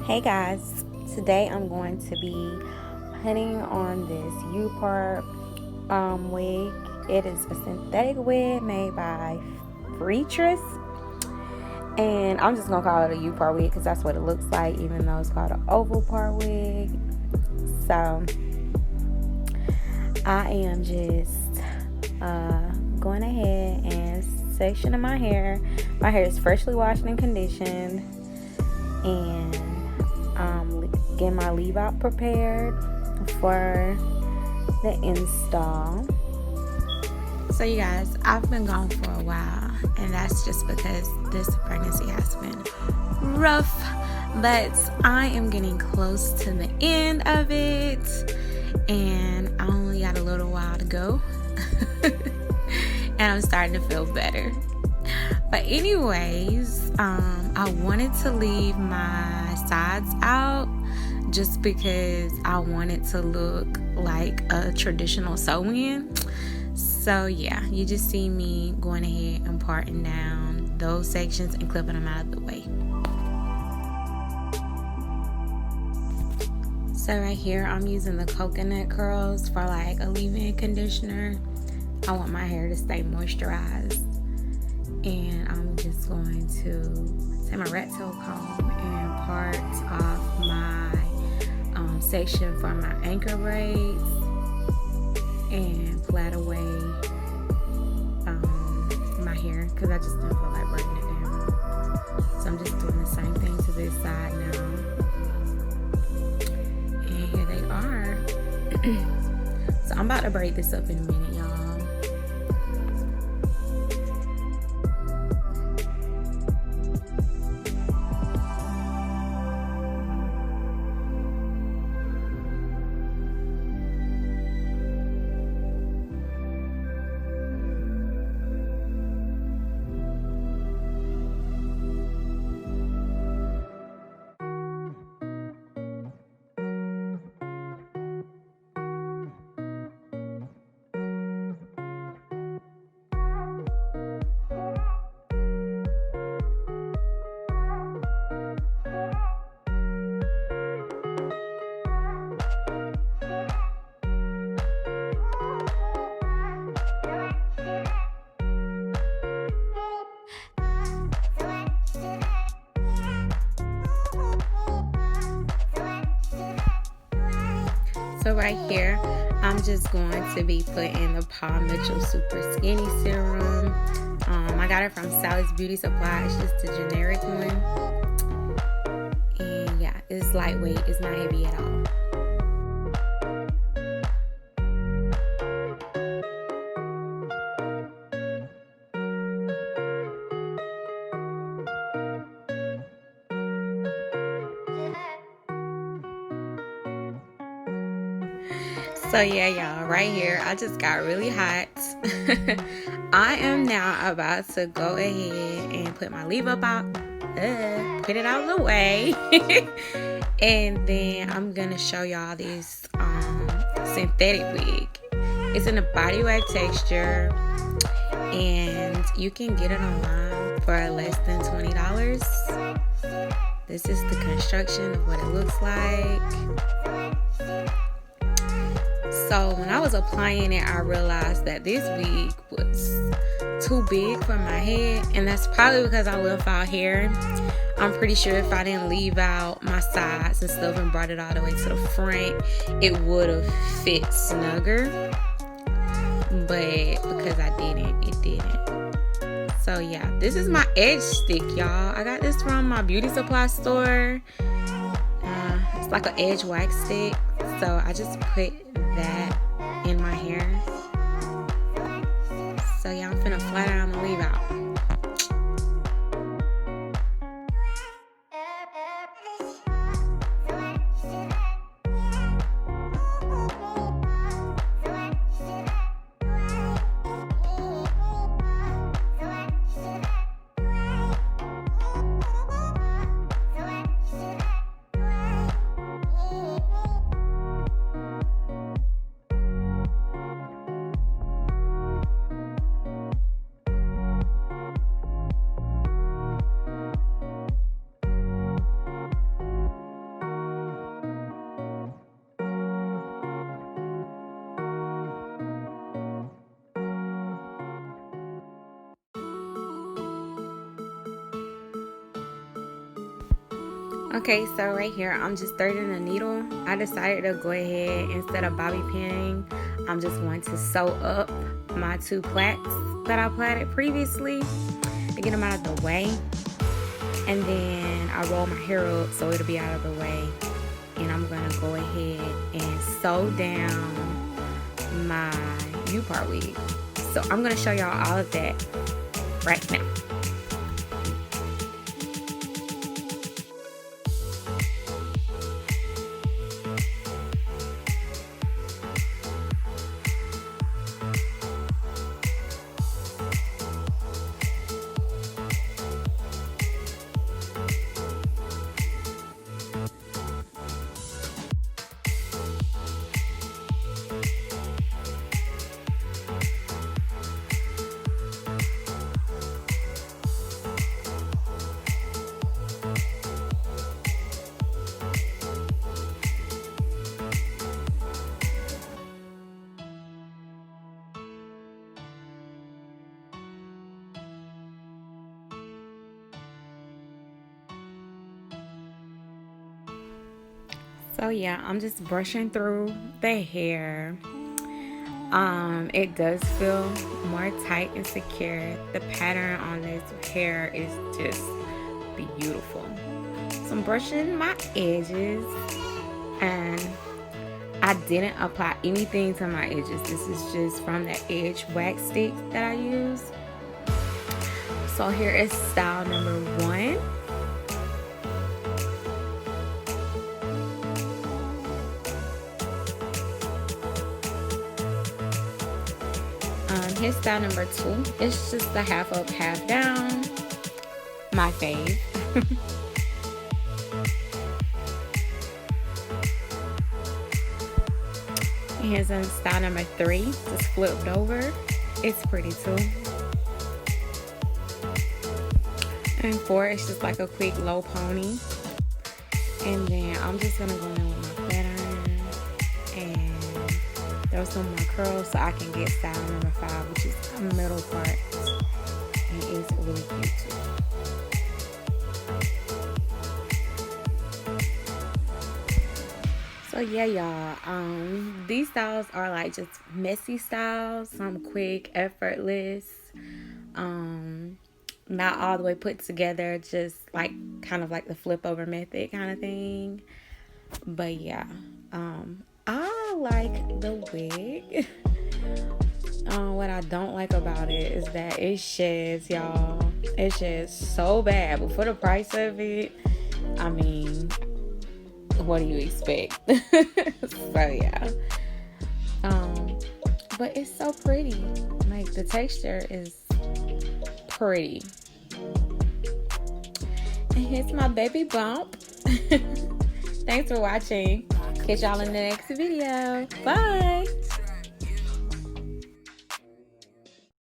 Hey guys, today I'm going to be putting on this U-part wig. It is a synthetic wig made by Freetress, and I'm just gonna call it a U-part wig because that's what it looks like, even though it's called an oval part wig. So I am just going ahead and sectioning my hair. My hair is freshly washed and conditioned, and getting my leave out prepared for the install. So you guys, I've been gone for a while, and that's just because this pregnancy has been rough, but I am getting close to the end of it, and I only got a little while to go. And I'm starting to feel better. But anyways, I wanted to leave my sides out just because I wanted to look like a traditional sew-in. So yeah, you just see me going ahead and parting down those sections and clipping them out of the way. So right here, I'm using the coconut curls for like a leave-in conditioner. I want my hair to stay moisturized. And I'm just going to take my rat tail comb and part off my section for my anchor braids and plait away my hair because I just didn't feel like braiding it down. So I'm just doing the same thing to this side now. And here they are. So I'm about to braid this up in a minute, y'all. So right here, I'm just going to be putting the Paul Mitchell Super Skinny Serum. I got it from Sally's Beauty Supply. It's just a generic one. And yeah, it's lightweight. It's not heavy at all. So yeah, y'all, right here, I just got really hot. I am now about to go ahead and put my leave up out, put it out of the way. And then I'm gonna show y'all this synthetic wig. It's in a Bodywave texture, and you can get it online for less than $20. This is the construction of what it looks like. So when I was applying it, I realized that this wig was too big for my head, and that's probably because I left out hair. I'm pretty sure if I didn't leave out my sides and stuff and brought it all the way to the front, it would have fit snugger. But because I didn't, it didn't. So yeah, this is my edge stick, y'all. I got this from my beauty supply store. It's like an edge wax stick. So I just put that in my hair. So yeah, I'm finna flat iron the leave out. Okay, so right here, I'm just threading a needle. I decided to go ahead, instead of bobby pinning, I'm just going to sew up my 2 plaits that I plaited previously to get them out of the way. And then I roll my hair up so it'll be out of the way. And I'm gonna go ahead and sew down my U-part wig. So I'm gonna show y'all all of that right now. So yeah, I'm just brushing through the hair. It does feel more tight and secure. The pattern on this hair is just beautiful. So I'm brushing my edges, and I didn't apply anything to my edges. This is just from the edge wax stick that I use. So here is style number 1. Here's style number 2. It's just a half up, half down. My fave. Here's style number 3. Just flipped over. It's pretty too. And 4, it's just like a quick low pony. And then I'm just gonna go in with my flat iron and throw some more curls so I can get style number 5, which is a middle part, and it's really cute too. So yeah, y'all, these styles are like just messy styles, some quick, effortless, not all the way put together, just like kind of like the flip over method kind of thing. But yeah, I like the wig. What I don't like about it is that it sheds, y'all. It sheds so bad, but for the price of it, I mean, what do you expect? So yeah, but it's so pretty. Like, the texture is pretty. And here's my baby bump. Thanks for watching. Catch y'all in the next video. Bye.